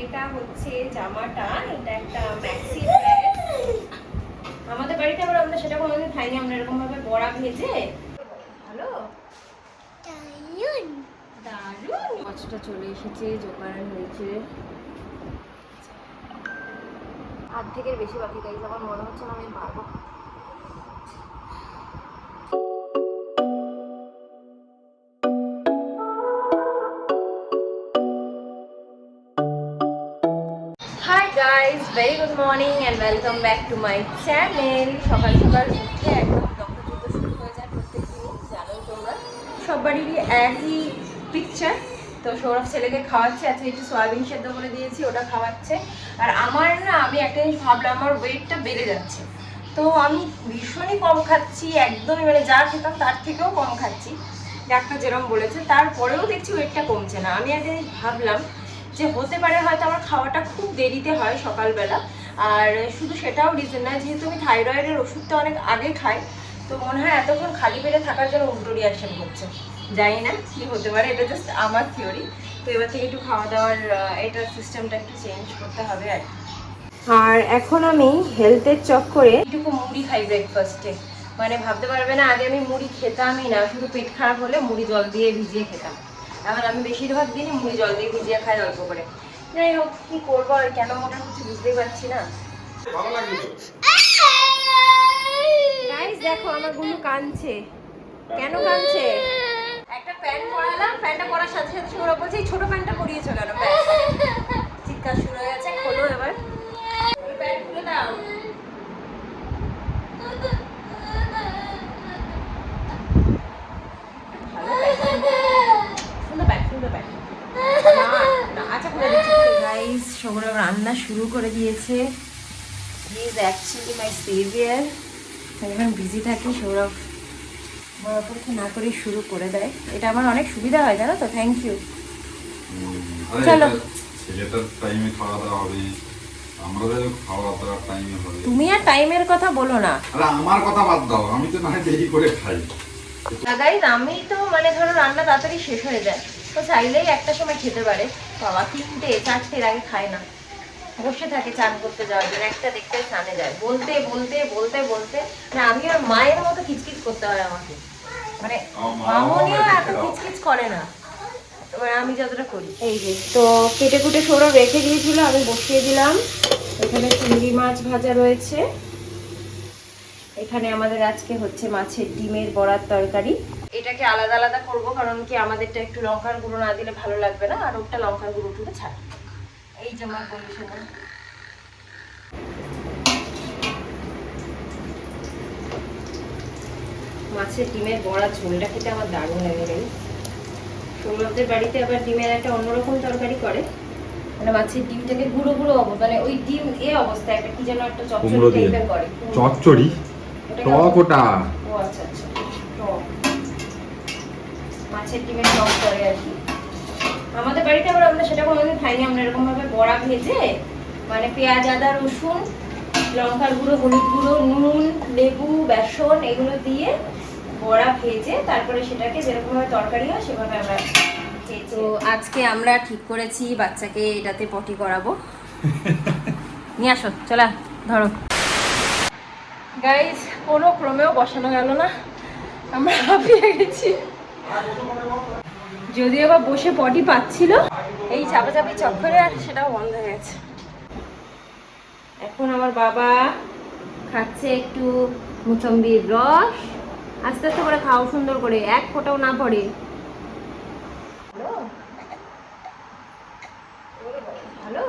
এটা হচ্ছে জামাটা, এটা একটা ম্যাক্সি ড্রেস। আমাদের বাড়িতে আবার আমরা সেটা কোনোদিন খাইনি, আমরা এরকম ভাবে বড়া ভেজে। ভালো দারুন দারুন। মাছটা চলে এসেছে, জোগাড় হয়েছে, অর্ধেকের বেশি বাকি। গাইজ আমার মনে হচ্ছে না আমি পারবো। Hi guys, very good morning and welcome back to my channel. সকাল সকাল উঠে একদম দগ্ধযুদ্ধ শুরু হয়ে যায় প্রত্যেক দিনই, জানোই তোমরা। সব বাড়িরই একই পিকচার। তো সৌরভ ছেলেকে খাওয়াচ্ছে, আজকে একটু সয়াবিন সেদ্ধ করে দিয়েছি, ওটা খাওয়াচ্ছে। আর আমার না, আমি একটা জিনিস ভাবলাম, আমার ওয়েটটা বেড়ে যাচ্ছে। তো আমি ভীষণই কম খাচ্ছি, একদমই মানে যা খেতাম তার থেকেও কম খাচ্ছি, ডাক্তার যেরকম বলেছে। তারপরেও দেখছি ওয়েটটা কমছে না। আমি একটা জিনিস ভাবলাম যে হতে পারে হয়তো আমার খাওয়াটা খুব দেরিতে হয় সকালবেলা। আর শুধু সেটাও রিজন না, যেহেতু আমি থাইরয়েডের ওষুধটা অনেক আগে খাই, তো মনে হয় এতক্ষণ খালি পেটে থাকার জন্য উল্টো রিয়াকশন করছে। জানি না কি হতে পারে, এটা জাস্ট আমার থিওরি। তো এবার থেকে একটু খাওয়া দাওয়ার এটার সিস্টেমটা একটু চেঞ্জ করতে হবে আর কি। আর এখন আমি হেলথের চক্করে একটু মুড়ি খাই ব্রেকফাস্টে। মানে ভাবতে পারবে না, আগে আমি মুড়ি খেতামই না, শুধু পেট খারাপ হলে মুড়ি জল দিয়ে ভিজিয়ে খেতাম। এখন আমি বেশিরভাগ দিনই মুড়ি জল দিয়ে ভিজিয়ে খাই অল্প করে। যাই হোক, কি করবো আর, কেন মনে হচ্ছে বুঝতেই পারছি না। গাইস দেখো, আমার গুলো কাঁদছে। কেন কাঁদছে? একটা প্যান্ট পরালাম, প্যান্টটা পরার সাথে সাথে সৌরভ বলছে এই ছোট প্যান্টটা পরিয়েছো কেন? চিৎকার শুরু হয়ে গেছে। খোলো এবার, প্যান্ট খুলে দাও। সৌরভ রান্না শুরু করে দিয়েছে। He is actually my saviour. যখন বিজি থাকি সৌরভ পরীক্ষা না করে শুরু করে দেয়। এটা আমার অনেক সুবিধা হয়, জানো তো। Thank you. চলো, তুমি আর টাইমের কথা বলো না। আমার কথা বাদ দাও, আমি তো না দেরি করে খাই। গাইস, আমি তো মানে ধরো রান্না তাড়াতাড়ি শেষ হয়ে যায়, তো চাইলেই একটা সময় খেতে পারে। বাবা 3টে 4টের আগে খায় না, বসে থাকে চান করতে যাওয়ার জন্য। একটা দেখতে স্নানে যায়, বলতে বলতে বলতে বলতে না, আমি আর মায়ের মতো কিচকিচ করতে হয় আমাকে। মানে মামনিও এত কিচকিচ করে না, মানে আমি যতটা করি। এই যে তো কেটে কুটে সৌরভ রেখে দিয়েছিল, আমি বসিয়ে দিলাম। এখানে চিংড়ি মাছ ভাজা রয়েছে। এখানে আমাদের আজকে হচ্ছে মাছের ডিমের বড়ার তরকারি। এটাকে আলাদা আলাদা করব, কারণ কি আমাদেরটা একটু লঙ্কার গুঁড়ো না দিলে ভালো লাগবে না, আর ওটা লঙ্কার গুঁড়ো টুকু ছাড়। এই যে আমার বলেছে না, মাছের ডিমের বড়া ঝোলটা খেতে আমার দারুণ লাগে। গেল সৌরভদের বাড়িতে আবার ডিমের একটা অন্যরকম তরকারি করে, মানে মাছের ডিমটাকে গুঁড়ো গুঁড়ো মানে ওই ডিম অবস্থায় একটা কি যেন একটা চচ্চড়ি টাইপের করে। চচ্চড়ি টক ওটা? ও আচ্ছা আচ্ছা, টক মাছের ডিমের টক করে আর কি। আমাদের বাড়িতে আবার আমরা সেটা কোনোদিন খাইনি, আমরা এরকম ভাবে বড়া ভেজে, মানে পেঁয়াজ আদা রসুন লঙ্কার গুঁড়ো হলুদ গুঁড়ো নুন লেবু বেসন এগুলো দিয়ে বড়া ভেজে তারপরে সেটাকে যেরকম ভাবে তরকারি হয় সেভাবে আমরা খেয়েছি। তো আজকে আমরা ঠিক করেছি বাচ্চাকে এটাতে পটি করাবো। নিয়ে আসো, চলা ধরো। গাইস, কোনো ক্রমেও বসানো গেল না, আমরা হাঁপিয়ে গেছি। যদিও বা বসে পটি পাচ্ছিল, এই চাপাচাপি চক্করে আর সেটাও বন্ধ হয়ে গেছে। এখন আমার বাবা খাচ্ছে একটু মুসম্বির রস। আস্তে আস্তে করে খাও, সুন্দর করে, এক ফোঁটাও না পড়ে। ভালো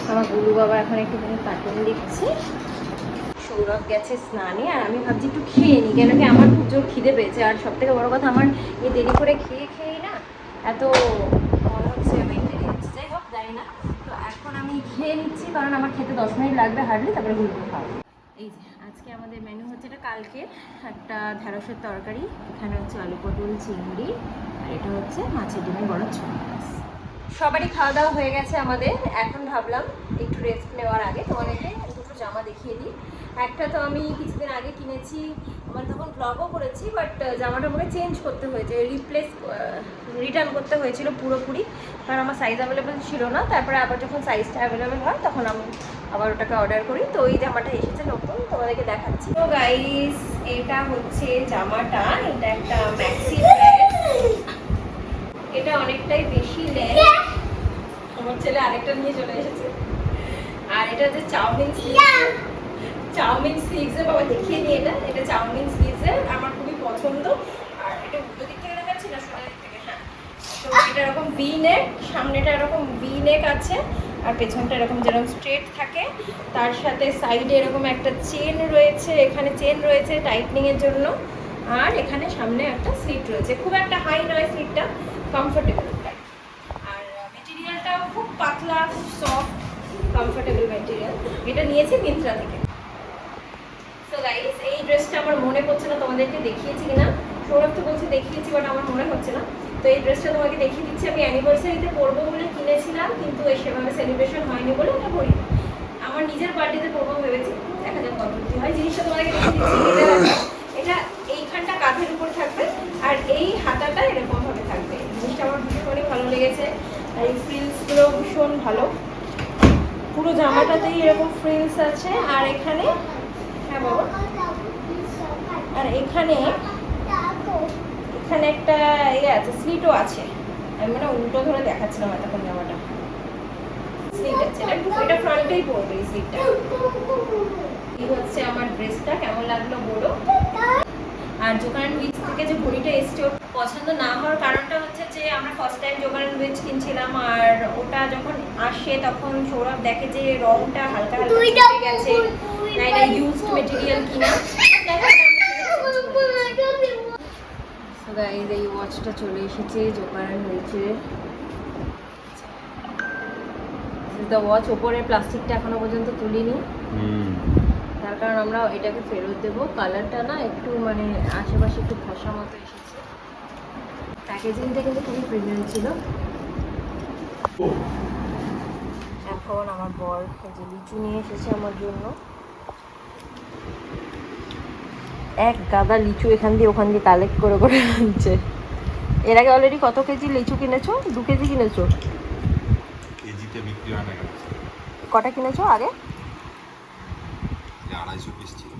আমার গুরু বাবা এখন একটুখানি কার্টুন দেখছে। সৌরভ গেছে স্নানে, আর আমি ভাবছি একটু খেয়ে নিই, কেন কি আমার খুব জোর খিদে পেয়েছে। আর সব থেকে বড় কথা, আমার এই দেরি করে খেয়েই না এত মনে হচ্ছে মেনটেন হচ্ছে। যাই হোক, জানি না। তো এখন আমি খেয়ে নিচ্ছি, কারণ আমার খেতে 10 মিনিট লাগবে হার্ডলি, তারপরে গুলগুলো খাওয়া। এই যে আজকে আমাদের মেনু হচ্ছে, এটা কালকে একটা ঢেঁড়সের তরকারি, এখানে হচ্ছে আলু পটল চিংড়ি, আর এটা হচ্ছে মাছের ডিমের বড় ঝোল। সবারই খাওয়া দাওয়া হয়ে গেছে আমাদের। এখন ভাবলাম একটু রেস্ট নেওয়ার আগে তোমাদেরকে দুটো জামা দেখিয়ে দিই। একটা তো আমি কিছুদিন আগে কিনেছি মানে তখন ব্লগও করেছি, বাট জামাটা আমাকে চেঞ্জ করতে হয়েছে, রিটার্ন করতে হয়েছিল পুরোপুরি, কারণ আমার সাইজ অ্যাভেলেবেল ছিল না। তারপরে আবার যখন সাইজটা অ্যাভেলেবেল হয় তখন আমি আবার ওটাকে অর্ডার করি। তো এই জামাটা এসেছে নতুন, তোমাদেরকে দেখাচ্ছি। তো গাইস, এটা হচ্ছে জামাটা, এটা একটা ম্যাক্সি ড্রেস, এটা অনেকটাই বেশি লেন্থ। আমার ছেলে আরেকটা নিয়ে চলে এসেছে। আর এটা হচ্ছে চাউমিন স্লিভসের, বাবা দেখিয়ে নিই, এটা চাউমিন স্লিভসের, আমার খুবই পছন্দ। আর এটা উল্টো দিক থেকে দেখাচ্ছি না, সোজা দিক থেকে? হ্যাঁ। তো এটা এরকম ভি নেক, সামনেটা এরকম ভি নেক আছে, আর পেছনটা এরকম যেরকম স্ট্রেট থাকে, তার সাথে সাইডে এরকম একটা চেন রয়েছে, এখানে চেন রয়েছে টাইটনিং এর জন্য, আর এখানে সামনে একটা স্লিট রয়েছে। খুব একটা হাই নয় স্লিটটা, কমফোর্টেবল। আর মেটেরিয়ালটাও খুব পাতলা, খুব সফট, কমফোর্টেবল মেটেরিয়াল। এটা নিয়েছি মিন্ত্রা থেকে। সো গাইস, এই ড্রেসটা আমার মনে পড়ছে না তোমাদেরকে দেখিয়েছি কিনা। সৌরভ তো বলছে দেখিয়েছি, বাট আমার মনে হচ্ছে না। তো এই ড্রেসটা তোমাকে দেখিয়ে দিচ্ছি। আমি অ্যানিভার্সারিতে পরবো বলে কিনেছিলাম, কিন্তু সেভাবে সেলিব্রেশন হয়নি বলে এটা পরি। আমার নিজের বার্থডেতে পরবো ভেবেছি, দেখা যাক কত কি হয়। জিনিসটা তোমাকে দেখিয়ে দিচ্ছি। এটা এইখানটা কাঁধের উপর থাকবে, আর এই হাতাটা এরকম ভাবে থাকবে। জিনিসটা আমার ভীষণই ভালো লেগেছে, আর এই ফ্রিলসগুলো ভীষণ ভালো। পুরো জামাটাতেই এরকম ফ্রিলস আছে, আর এখানে, হ্যাঁ বাবা, আর এখানে একটা আছে, স্লিটও আছে। আমি মানে উল্টো ধরে দেখাচ্ছিলাম এতক্ষণ জামাটা। স্লিট আছে, এটা ফ্রন্টেই পড়বে এই স্লিটটা। এই হচ্ছে আমার ড্রেসটা, কেমন লাগলো বলো। আর জোকান উইচ থেকে যে ঘড়িটা এসছে ওর পছন্দ না হওয়ার কারণটা হচ্ছে যে আমরা ফার্স্ট টাইম জোকান উইচ কিনছিলাম, আর ওটা যখন আসে তখন সৌরভ দেখে যে রংটা হালকা হালকা চলে গেছে, না এটা ইউজড মেটেরিয়াল কিনা। সো গাইস, এই ওয়াচটা চলে এসেছে জোকান উইচে। দ্য ওয়াচ, ওপরের প্লাস্টিকটা এখনো পর্যন্ত তুলিনি, তার কারণ আমরা এটাকে ফেরত দেবো। কালারটা না একটু মানে আশেপাশে একটু ফসা মতো এসেছে। প্যাকেজিংটা কিন্তু খুবই প্রিমিয়াম ছিল। এখন আমার বর যে লিচু নিয়ে এসেছে আমার জন্য, এক গাদা লিচু এখান দিয়ে ওখান দিয়ে কালেক্ট করে করে আনছে। এর আগে অলরেডি কত কেজি লিচু কিনেছো? 2 কেজি কিনেছো? কেজিতে বিক্রি হয় না কেন? কটা কিনেছো আগে? 250 পিস ছিল,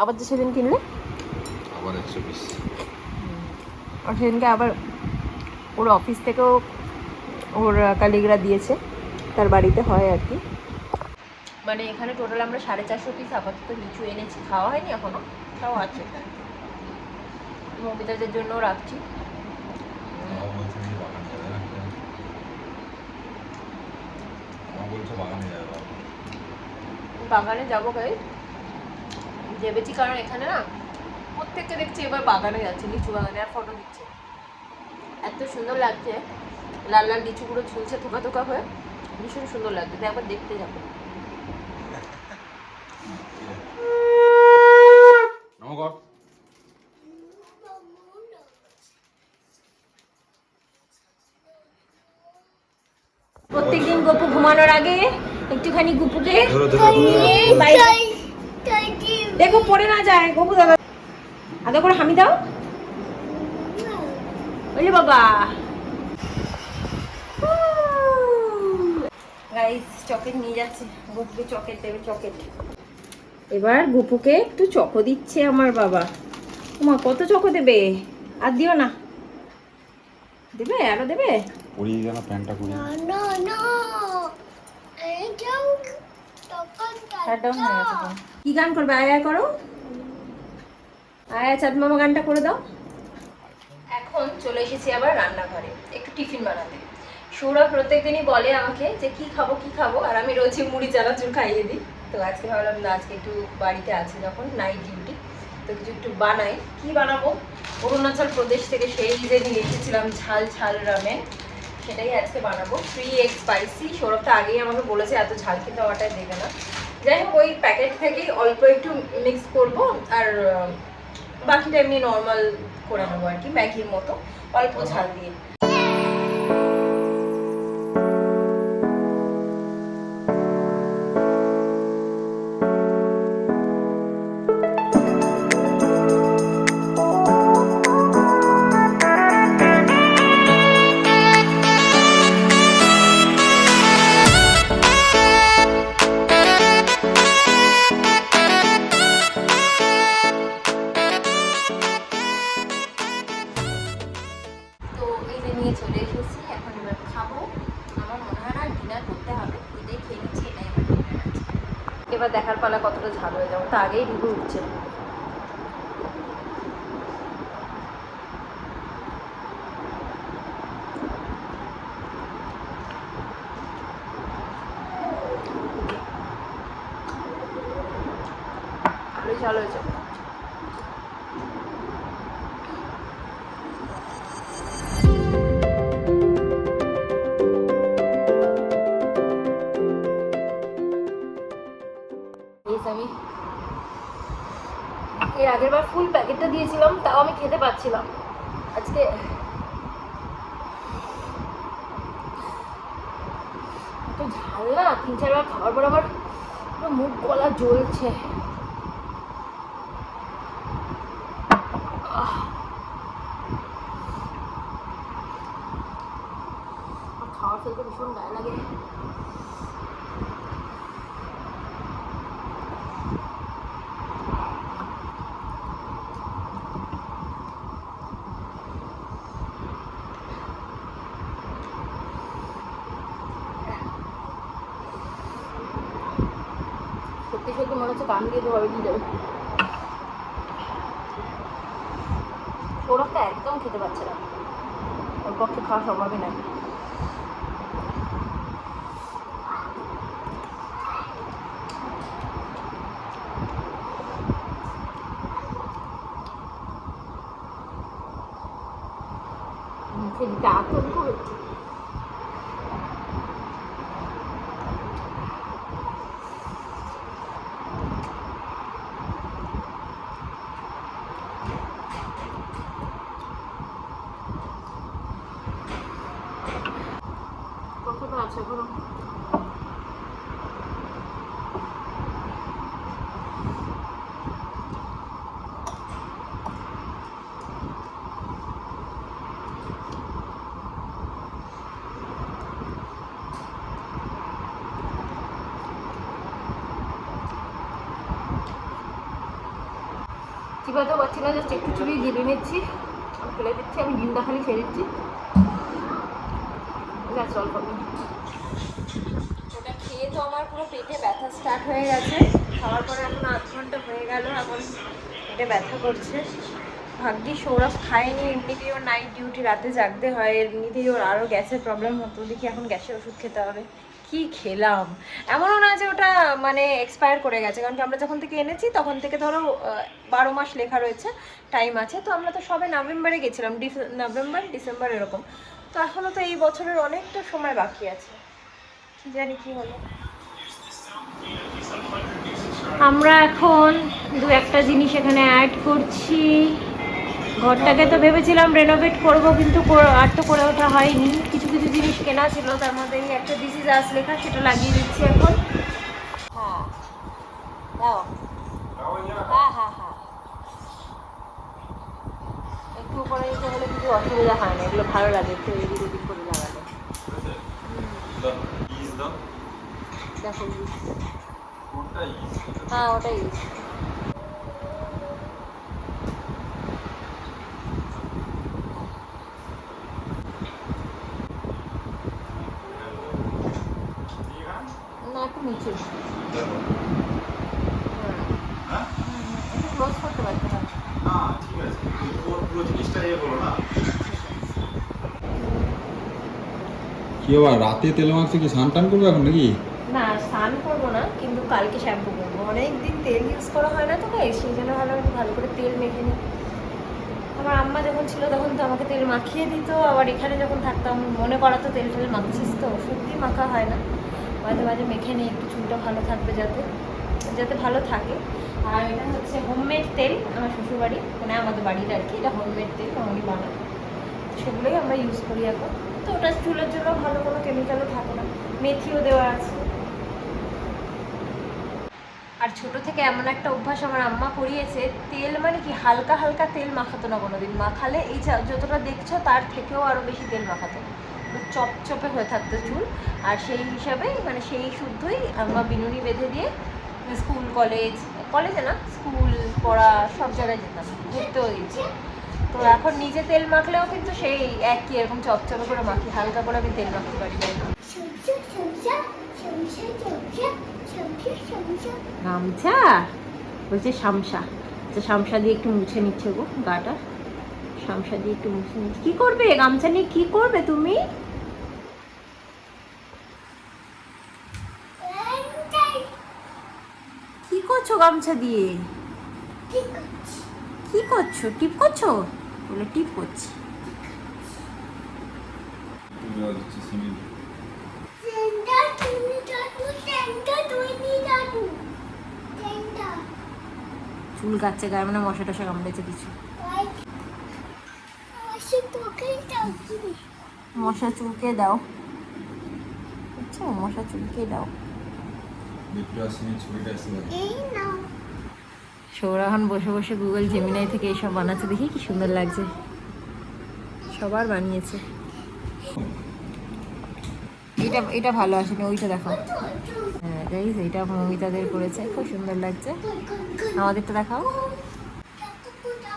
আবার যে সেদিন কিনলে আবার 100 পিস। আর সেদিনকে আবার ওর অফিস থেকেও ওর কালিগরা দিয়েছে, তার বাড়িতে হয় আর কি। মানে এখানে টোটাল আমরা 450 পিস আপাতত লিচু এনেছি, খাওয়া হয়নি এখনো, তাও আছে। মমিতাদের জন্য রাখছি। বাগানে যাবো গাই, ভেবেছি, কারণ এখানে না প্রত্যেককে দেখছি এবার বাগানে যাচ্ছে, লিচু বাগানে, আর ফটো দিচ্ছে। এত সুন্দর লাগছে, লাল লাল লিচুগুলো ঝুলছে থোকা থোকা হয়ে, ভীষণ সুন্দর লাগছে। তাই একবার দেখতে যাবো। নমস্কার। প্রত্যেকদিন গপু ঘুমানোর আগে একটুখানি গুপুকে দেখো পড়ে না যায়। গপু দাদা আদা করে হামি দাও। ওরে বাবা, গাইস চকলেট নিয়ে যাচ্ছে, গপুকে চকলেট দেবে। চকলেট এবার গপুকে একটু চকো দিচ্ছে আমার বাবা। মা কত চকো দেবে? আর দিও না, দেবে আরো দেবে। পরিয়ে গেল প্যান্টটা পরিয়ে। কি গান করবে? আয় আয় করো, আয় চাঁদ মামা গানটা করে দাও। এখন চলে এসেছি আবার রান্নাঘরে একটু টিফিন বানাতে। সৌরভ প্রত্যেকদিনই বলে আমাকে যে কি খাবো কি খাবো, আর আমি রোজই মুড়ি চানাচুর খাইয়ে দিই। তো আজকে ভাবলাম না, আজকে একটু বাড়িতে আছি যখন, নাইট ডিউটি, তো কিছু একটু বানাই। কি বানাবো? অরুণাচল প্রদেশ থেকে সেই যে নিয়ে এসেছিলাম ঝাল ঝাল রামেন, সেটাই আজকে বানাবো। 3 এগ স্পাইসি। সৌরভ তো আগেই আমাকে বলেছে এত ঝাল খেতে হওয়াটাই দেবে না। যাই হোক, ওই প্যাকেট থেকেই অল্প একটু মিক্স করবো, আর বাকিটা এমনি নর্মাল করে নেবো আর কি, ম্যাগির মতো অল্প ঝাল দিয়ে। নিয়ে চলে এসেছি, এখন এবার খাবো। আমার মনে হয় না ডিনার করতে হবে, এটাই খেয়ে নিচ্ছি, এটাই আমার ডিনার আছে। এবার দেখার পালা কতটা ঝাল হয়ে যাবো, তা আগেই রিভু উঠছে। ঝাল হয়েছে। আমি এর আগের বার ফুল প্যাকেটটা দিয়েছিলাম, তাও আমি খেতে পাচ্ছিলাম। আজকে তো ঝাল না, 3-4 বার খাওয়ার পর আমার পুরো মুখ গলা জ্বলছে। খাওয়ার ফেলতে ভীষণ গায়ে লাগে। সত্যি সত্যি মনে হচ্ছে কান দিয়ে ধরে দিয়ে যাবে। সৌরভটা একদম খেতে পারছে না, ওর পক্ষে খাওয়া সম্ভবই নয়। মুখে দিতে আতঙ্ক হচ্ছে। কতটা আছে এখনো? চিবাতেও পারছি না, জাস্ট একটু চুরিয়ে গিলে নিচ্ছি, ফেলে দিচ্ছি। আমি ডিমটা খালি খেয়ে দিচ্ছি, গ্যাস অল্প। ওটা খেয়ে তো আমার পুরো পেটে ব্যথা স্টার্ট হয়ে গেছে। খাওয়ার পরে এখন 8 ঘন্টা হয়ে গেল, এখন পেটে ব্যথা করছে। ভাগ্যি সৌরভ খায়নি, এমনিতেই ওর নাইট ডিউটি, রাতে জাগতে হয়, এমনিতেই ওর আরও গ্যাসের প্রবলেম হতো। দেখি এখন গ্যাসের ওষুধ খেতে হবে। কি খেলাম, এমনও না যে ওটা মানে এক্সপায়ার করে গেছে, কারণ কি আমরা যখন থেকে এনেছি তখন থেকে ধরো 12 মাস লেখা রয়েছে, টাইম আছে। তো আমরা তো সবে নভেম্বরে গেছিলাম, নভেম্বর ডিসেম্বর এরকম। তো এখনও তো এই বছরের অনেকটা সময় বাকি আছে, কি জানি কি হলো। আমরা এখন 2-1টা জিনিস এখানে অ্যাড করছি। ঘরটাকে তো ভেবেছিলাম রেনোভেট করব, কিন্তু আর তো করে ওঠা হয়নি। কিছু কিছু জিনিস কেনা ছিল, তার মধ্যে এই একটা দিস ইজ আস লেখা, সেটা লাগিয়ে দিচ্ছি এখন। হ্যাঁ দাও, হ্যাঁ হ্যাঁ হ্যাঁ, একটু উপরে নিতে হলে কিছু অসুবিধা হয় না, এগুলো ভালো লাগে একটু এদিক ওদিক করে লাগালে। দেখো হ্যাঁ ওটাই ইউজ। না একটু নিচে ক্লোজ করতে পারতে হবে। ঠিক আছে, পুরো জিনিসটা ইয়ে করো না। কি আবার রাতে তেল মাখছে, কি স্নান টান করবে এখন নাকি? না স্নান করবো না, কিন্তু কালকে শ্যাম্পু করবো। অনেকদিন তেল ইউজ করা হয় না তো গায়ে, সেই জন্য ভালো করে তেল মেখে নিই। আমার আম্মা যখন ছিল তখন তো আমাকে তেল মাখিয়ে দিত, আবার এখানে যখন থাকতাম মনে করাতো তেল টেল মাখছিস, তো সত্যি মাখা হয় না। মাঝে মাঝে মেখে নিই, একটু চুলটা ভালো থাকবে, যাতে ভালো থাকে। আর এটা হচ্ছে হোমমেড তেল, আমার শ্বশুরবাড়ি মানে আমাদের বাড়ির আর কি, এটা হোমমেড তেল, আমি বানাই, সেগুলোই আমরা ইউজ করি এখন। তো ওটা চুলের জন্য ভালো, কোনো কেমিক্যালও থাকে না, মেথিও দেওয়া আছে। আর ছোট থেকে এমন একটা অভ্যাস আমার আম্মা করিয়েছে, তেল মানে কি হালকা হালকা তেল মাখাতো না কোনোদিন, মাখালে এই যতটা দেখছো তার থেকেও আরও বেশি তেল মাখাতো, চপচপে হয়ে থাকতো চুল। আর সেই হিসাবে মানে সেই শুদ্ধই আম্মা বিনুনি বেঁধে দিয়ে স্কুল কলেজে না, স্কুল পড়া সব জায়গায় যেতাম, ঘুরতেও গেছি। তো এখন নিজে তেল মাখলেও কিন্তু সেই একই এরকম চপচপ করে মাখি, হালকা করে আমি তেল মাখতে পারি না। গামছা বলছে শামসা, আচ্ছা শামসা দিয়ে একটু মুছে নিচ্ছে গো গাটা, শামসা দিয়ে একটু মুছে নিচ্ছে। কি করবে গামছা নিয়ে, কি করবে তুমি? কি করছো গামছা দিয়ে? কি করছো? টিপ করছো? বলে টিপ করছি। চুল কাচ্ছে গায়ে, মানে মশা টশা কামড়েছে কিছু। মশা চুলকে দাও, বুঝছো, মশা চুলকে দাও। সৌরাহান বসে বসে গুগল জেমিনাই থেকে এইসব বানাচ্ছে, দেখি কি সুন্দর লাগছে, সবার বানিয়েছে। এটা এটা ভালো আসেনি, ওইটা দেখো। হ্যাঁ গাইস, এইটা মমিতাদের করেছে, খুব সুন্দর লাগছে। আমাদেরটা দেখাও।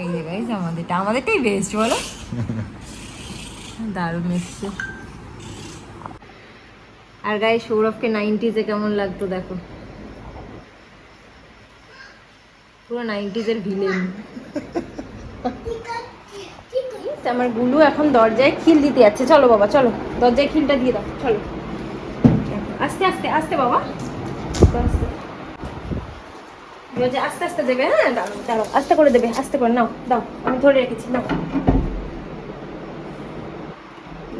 এই যে গাইস আমাদেরটাই বেস্ট বলো। দারুণ এসছে। আর গাইস সৌরভকে 90s কেমন লাগতো দেখো, পুরো 90s ভিলেন। আমার গুলু এখন দরজায় খিল দিতে যাচ্ছে। চলো বাবা চলো, দরজায় খিলটা দিয়ে দাও, চলো। আস্তে আস্তে আস্তে বাবা, আস্তে দরজা আস্তে আস্তে দেবে। হ্যাঁ দাঁড়াও দাঁড়াও, আস্তে করে দেবে, আস্তে করে নাও, দাও আমি ধরে রেখেছি, নাও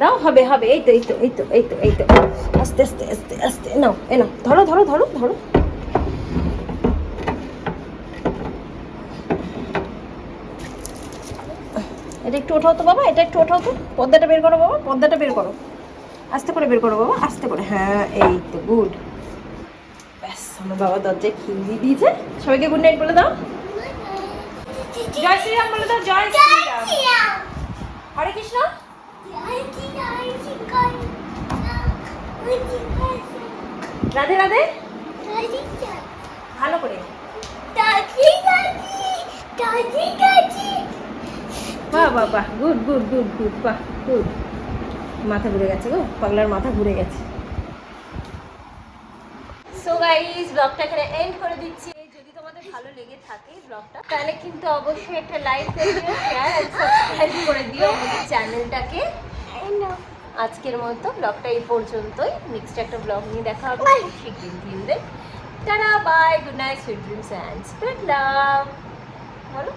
দাও, হবে হবে, এই তো এই তো এই তো এই তো এই তো, আস্তে আস্তে আস্তে আস্তে, নাও এ নাও, ধরো ধরো ধরো ধরো। এটা একটু ওঠাও তো বাবা, এটা একটু ওঠাও তো, পর্দাটা বের করো বাবা, পর্দাটা বের করো, আস্তে করে বের করো বাবা, আস্তে করে। হ্যাঁ এই তো গুড। ব্যাস আমার বাবা দরজায় খিল দিয়ে দিয়েছে। সবাইকে গুড নাইট বলে দাও, জয় শ্রীরাম বলে দাও, জয় শ্রীরাম, হরে কৃষ্ণ, রাধে রাধে, ভালো করে। বাহ বাহ বাহ, গুড গুড গুড গুড, বাহ গুড। মাথা ঘুরে গেছে গো, পাগলার মাথা ঘুরে গেছে। সো গাইস ব্লগটা এখানে এন্ড করে দিচ্ছি। যদি তোমাদের ভালো লেগে থাকে ব্লগটা, তাহলে কিন্তু অবশ্যই একটা লাইক করে দিও, শেয়ার আর সাবস্ক্রাইব করে দিও আমাদের চ্যানেলটাকে। আজকের মতো ব্লগটা এই পর্যন্তই, নেক্সট একটা ব্লগ নিয়ে দেখা হবে খুব শিগগিরই। Tata bye, good night, sweet dreams and spread love. বলো।